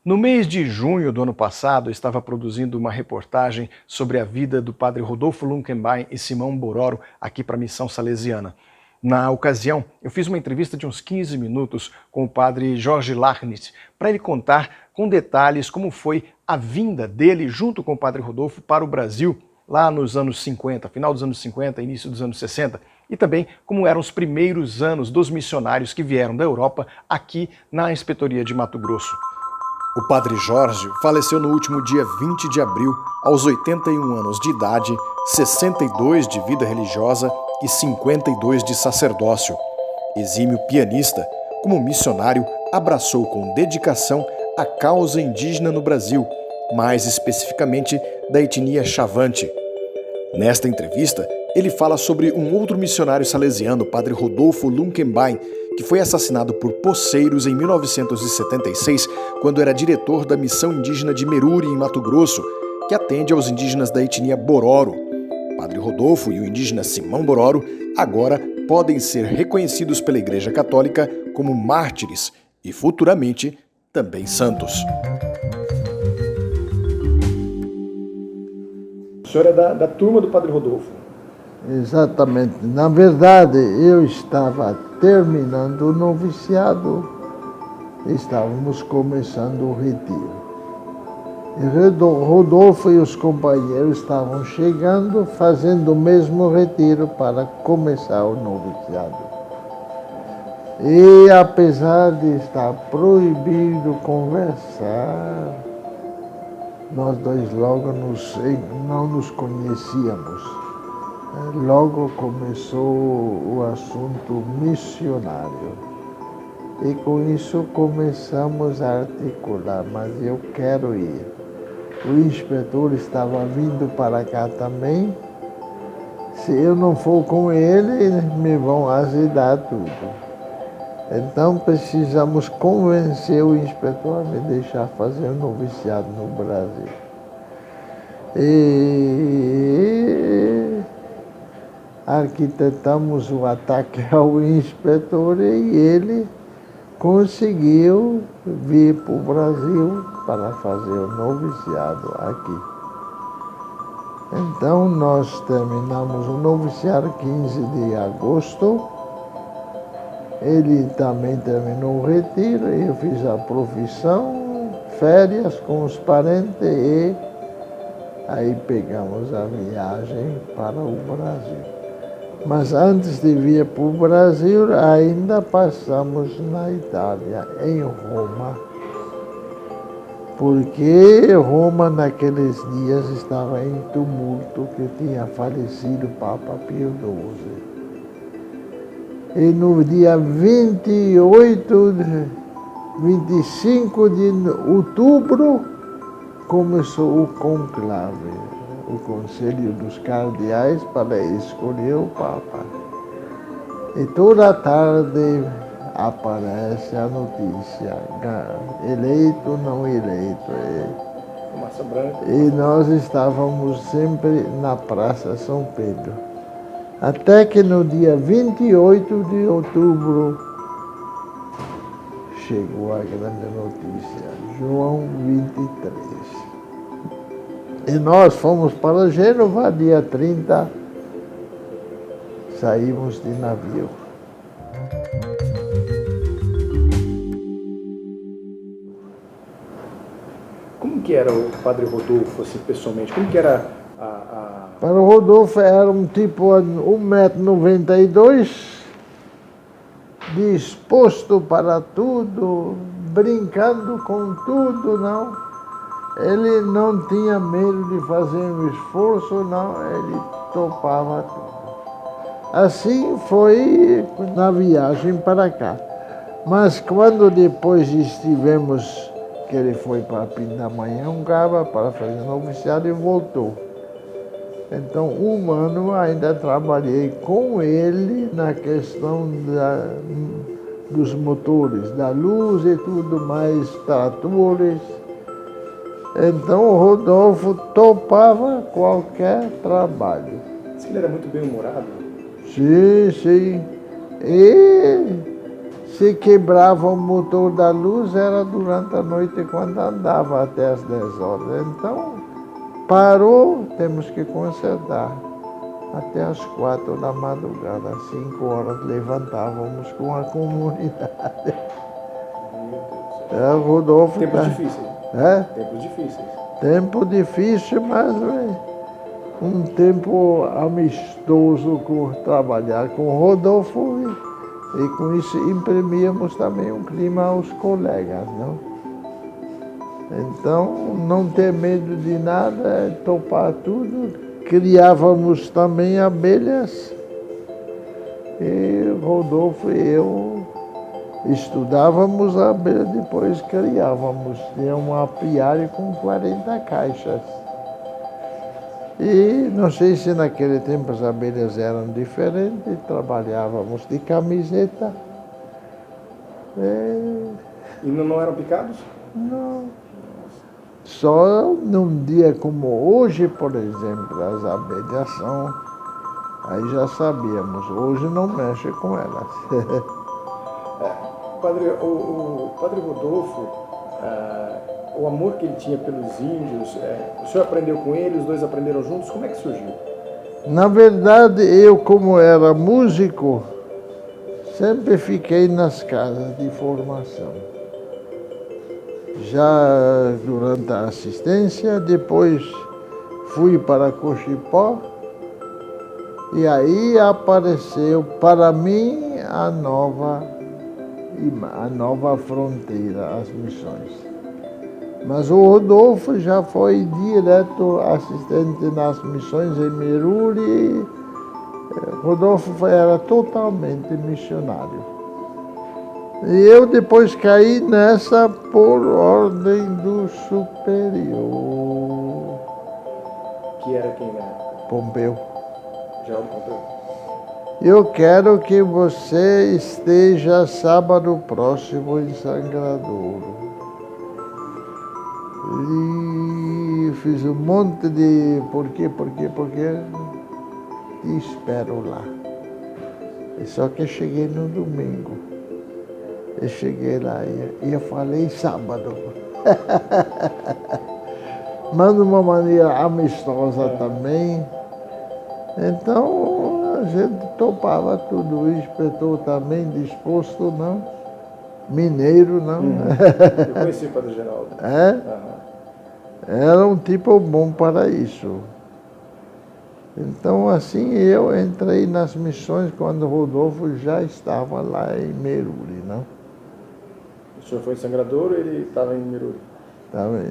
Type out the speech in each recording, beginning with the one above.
No mês de junho do ano passado, eu estava produzindo uma reportagem sobre a vida do padre Rodolfo Lunkenbein e Simão Bororo aqui para a Missão Salesiana. Na ocasião, eu fiz uma entrevista de uns 15 minutos com o padre Jorge Lachnitz para ele contar com detalhes como foi a vinda dele junto com o padre Rodolfo para o Brasil lá nos anos 50, final dos anos 50, início dos anos 60, e também como eram os primeiros anos dos missionários que vieram da Europa aqui na Inspetoria de Mato Grosso. O padre Jorge faleceu no último dia 20 de abril, aos 81 anos de idade, 62 de vida religiosa e 52 de sacerdócio. Exímio pianista, como missionário, abraçou com dedicação a causa indígena no Brasil, mais especificamente da etnia Chavante. Nesta entrevista, ele fala sobre um outro missionário salesiano, padre Rodolfo Lunkenbein, que foi assassinado por poceiros em 1976, quando era diretor da missão indígena de Meruri, em Mato Grosso, que atende aos indígenas da etnia Bororo. Padre Rodolfo e o indígena Simão Bororo agora podem ser reconhecidos pela Igreja Católica como mártires e, futuramente, também santos. O senhor é da turma do padre Rodolfo? Exatamente. Na verdade, eu estava terminando o noviciado, estávamos começando o retiro. E Rodolfo e os companheiros estavam chegando, fazendo o mesmo retiro para começar o noviciado. E apesar de estar proibido conversar, nós dois logo não nos conhecíamos. Logo começou o assunto missionário. E com isso começamos a articular, mas eu quero ir. O inspetor estava vindo para cá também. Se eu não for com ele, eles me vão azedar tudo. Então precisamos convencer o inspetor a me deixar fazer o noviciado no Brasil. E arquitetamos o ataque ao inspetor e ele conseguiu vir para o Brasil para fazer o noviciado aqui. Então nós terminamos o noviciado 15 de agosto. Ele também terminou o retiro, eu fiz a profissão, férias com os parentes e aí pegamos a viagem para o Brasil. Mas antes de vir para o Brasil, ainda passamos na Itália, em Roma. Porque Roma, naqueles dias, estava em tumulto, que tinha falecido o Papa Pio XII. E no dia 25 de outubro, começou o conclave, o Conselho dos Cardeais, para escolher o Papa. E toda tarde aparece a notícia, eleito, não eleito. Fumaça branca. E nós estávamos sempre na Praça São Pedro. Até que no dia 28 de outubro chegou a grande notícia, João 23. E nós fomos para Gênova, dia 30, saímos de navio. Como que era o padre Rodolfo, assim, pessoalmente? Como que era Para o Rodolfo era um tipo 1,92 m, disposto para tudo, brincando com tudo, não. Ele não tinha medo de fazer um esforço, não, ele topava tudo. Assim foi na viagem para cá. Mas quando depois estivemos, que ele foi para Pindamonhangaba para fazer noviciado e voltou. Então, um ano ainda trabalhei com ele na questão dos motores, da luz e tudo mais, tratores. Então, o Rodolfo topava qualquer trabalho. Ele era muito bem-humorado? Sim, sim. E Se quebrava o motor da luz, era durante a noite quando andava até as 10 horas. Então, parou, temos que consertar. Até as 4 da madrugada, às 5 horas, levantávamos com a comunidade. Rodolfo. Tempos difíceis. Tempos difíceis. Tempo difícil, mas um tempo amistoso com trabalhar com o Rodolfo e com isso imprimíamos também um clima aos colegas, não? Então, não ter medo de nada, topar tudo. Criávamos também abelhas e Rodolfo e eu estudávamos a abelha, depois criávamos. Tinha uma apiário com 40 caixas. E não sei se naquele tempo as abelhas eram diferentes, trabalhávamos de camiseta. E não eram picados? Não. Só num dia como hoje, por exemplo, as abelhas são... Aí já sabíamos, hoje não mexe com elas. Padre, o Padre Rodolfo, o amor que ele tinha pelos índios, o senhor aprendeu com ele, os dois aprenderam juntos, como é que surgiu? Na verdade, eu como era músico, sempre fiquei nas casas de formação. Já durante a assistência, depois fui para Cochipó e aí apareceu para mim a nova fronteira, as missões. Mas o Rodolfo já foi direto assistente nas missões em Meruri. Rodolfo era totalmente missionário. E eu depois caí nessa por ordem do superior. Que era quem, né? Pompeu. Geraldo Pompeu. Eu quero que você esteja sábado próximo em Sangradouro. E fiz um monte de porque e espero lá. Só que cheguei no domingo. Eu cheguei lá e eu falei sábado. Mas de uma maneira amistosa também. Então a gente topava tudo. O inspetor também disposto, não. Mineiro, não. Eu conheci o Padre Geraldo. Era um tipo bom para isso. Então, assim, eu entrei nas missões quando Rodolfo já estava lá em Meruri, não? O senhor foi em Sangradouro e ele estava em Meruri? Estava.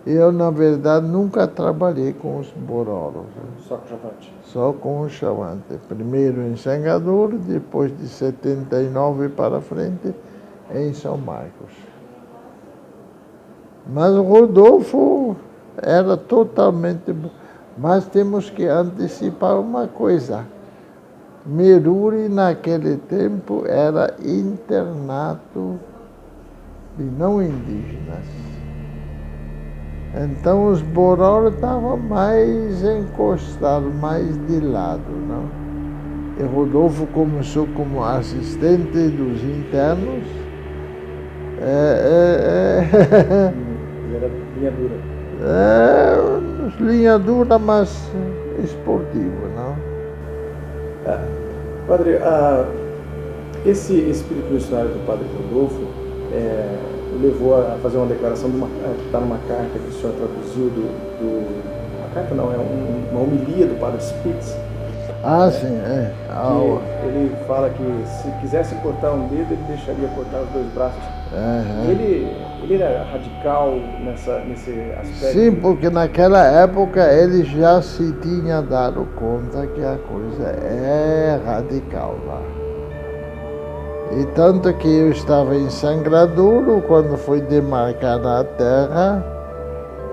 Eu, na verdade, nunca trabalhei com os bororos. Só com o Chavante? Só com o Chavante. Primeiro em Sangradouro, depois de 79 para frente, em São Marcos. Mas o Rodolfo era totalmente... Mas temos que antecipar uma coisa. Meruri, naquele tempo, era internato de não indígenas. Então, os bororos estavam mais encostados, mais de lado, não? E Rodolfo começou como assistente dos internos. Ele era linha dura. Linha dura, mas esportivo, não? Padre, esse espírito missionário do Padre Rodolfo levou a fazer uma declaração, que está numa carta que o senhor traduziu uma carta não, é uma homilia do Padre Spitz. Sim, Que ele fala que se quisesse cortar um dedo, ele deixaria cortar os dois braços. Ele era radical nesse aspecto? Sim, porque naquela época ele já se tinha dado conta que a coisa é radical lá. E tanto que eu estava em Sangradouro quando foi demarcada a terra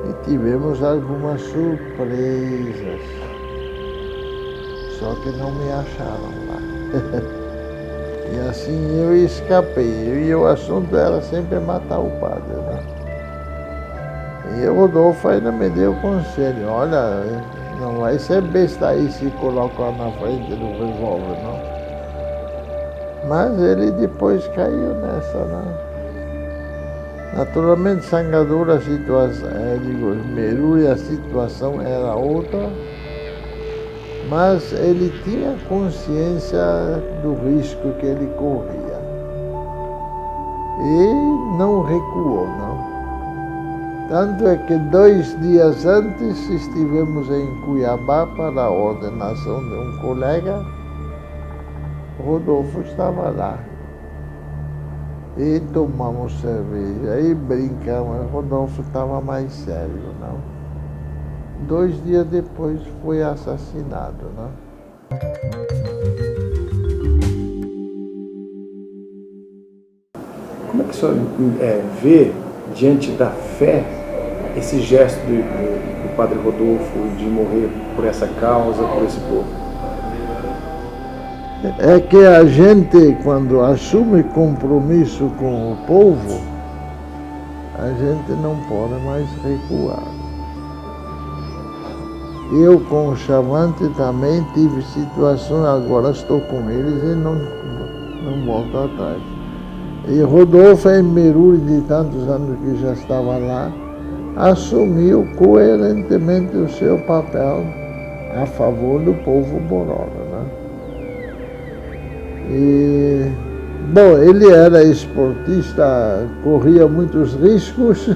e tivemos algumas surpresas. Só que não me acharam lá. E assim eu escapei. E o assunto era sempre matar o padre, né? E o Rodolfo ainda me deu conselho. Olha, não vai ser besta aí se colocar na frente do revólver, não. Mas ele depois caiu nessa, né? Naturalmente, Sangadura, a situação, Meruri, a situação era outra, mas ele tinha consciência do risco que ele corria. E não recuou, não. Tanto é que 2 dias antes estivemos em Cuiabá para a ordenação de um colega. Rodolfo estava lá. E tomamos cerveja e brincamos. Rodolfo estava mais sério, não? 2 dias depois foi assassinado, não? Como é que o senhor vê, diante da fé, esse gesto do padre Rodolfo de morrer por essa causa, por esse povo? É que a gente, quando assume compromisso com o povo, a gente não pode mais recuar. Eu, com o Chavante, também tive situações, agora estou com eles e não volto atrás. E Rodolfo, em Meruri, de tantos anos que já estava lá, assumiu coerentemente o seu papel a favor do povo bororo, né? E, bom, ele era esportista, corria muitos riscos,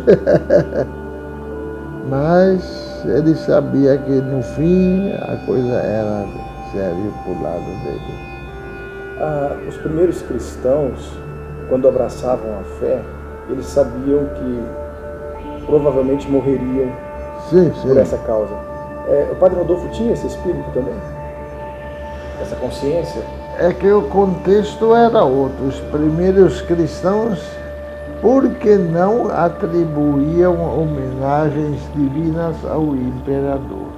mas ele sabia que no fim a coisa era séria pro lado dele. Os primeiros cristãos, quando abraçavam a fé, eles sabiam que provavelmente morreriam por essa causa. O padre Rodolfo tinha esse espírito também? Essa consciência? É que o contexto era outro. Os primeiros cristãos, por que não atribuíam homenagens divinas ao imperador?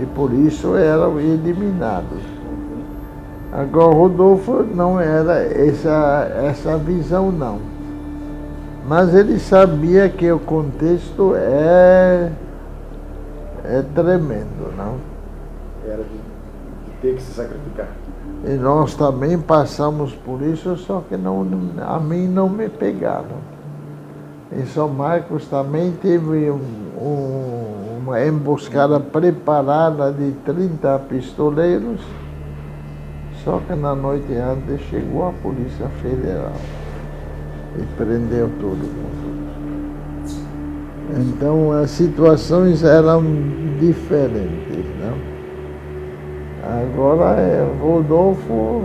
E por isso eram eliminados. Agora, Rodolfo não era essa visão, não. Mas ele sabia que o contexto é tremendo, não? Era de ter que se sacrificar. E nós também passamos por isso, só que a mim não me pegaram. Em São Marcos também teve uma emboscada preparada de 30 pistoleiros, só que na noite antes chegou a Polícia Federal e prendeu todo mundo. Então as situações eram diferentes, não? Agora, Rodolfo,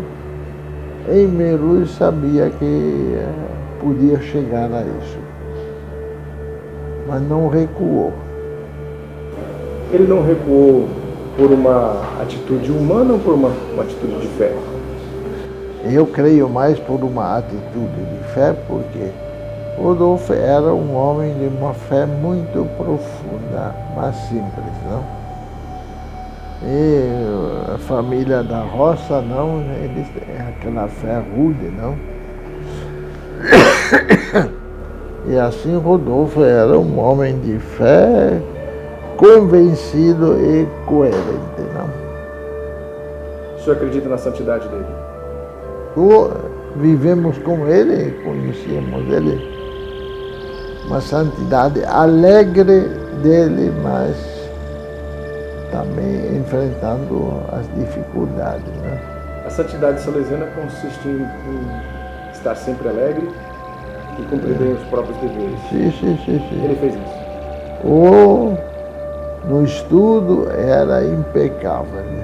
em Meruri, sabia que podia chegar a isso, mas não recuou. Ele não recuou por uma atitude humana ou por uma atitude de fé? Eu creio mais por uma atitude de fé, porque Rodolfo era um homem de uma fé muito profunda, mas simples, não? E a família da roça, não, eles têm aquela fé rude, não? E assim Rodolfo era um homem de fé, convencido e coerente, não? O senhor acredita na santidade dele? Vivemos com ele, conhecemos ele, uma santidade alegre dele, mas também enfrentando as dificuldades, né? A santidade salesiana consiste em estar sempre alegre e cumprir bem os próprios deveres. Sim. Ele fez isso. No estudo era impecável, né?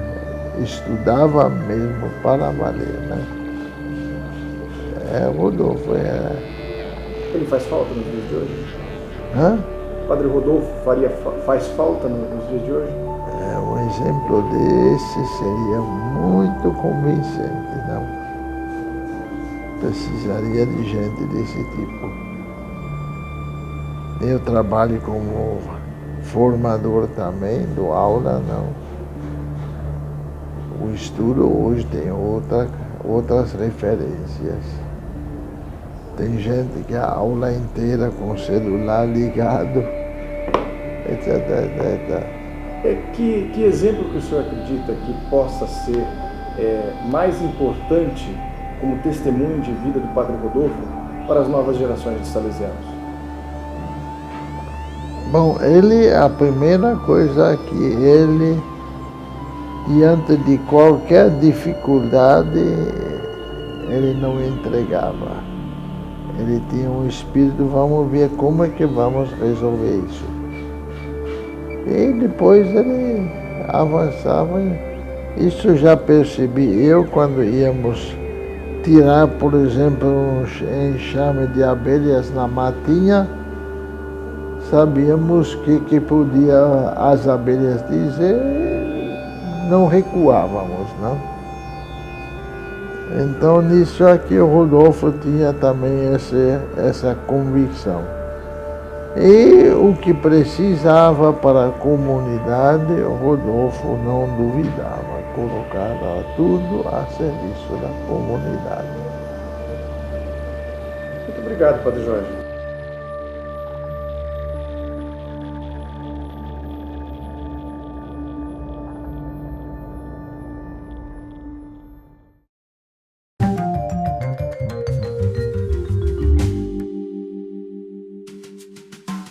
Estudava mesmo para valer, né? Rodolfo era... Ele faz falta nos dias de hoje? Hã? O padre Rodolfo faz falta nos dias de hoje? Um exemplo desse seria muito convincente, não? Precisaria de gente desse tipo. Eu trabalho como formador também, dou aula, não? O estudo hoje tem outras referências. Tem gente que a aula inteira com o celular ligado, etc. Que exemplo que o senhor acredita que possa ser mais importante como testemunho de vida do Padre Rodolfo para as novas gerações de salesianos? Bom, a primeira coisa que ele, diante de qualquer dificuldade, ele não entregava. Ele tinha um espírito, vamos ver como é que vamos resolver isso. E depois ele avançava. Isso já percebi eu quando íamos tirar, por exemplo, um enxame de abelhas na matinha. Sabíamos que podia as abelhas dizer, não recuávamos, não? Então, nisso aqui o Rodolfo tinha também essa convicção. E o que precisava para a comunidade, o Rodolfo não duvidava, colocava tudo a serviço da comunidade. Muito obrigado, Padre Jorge.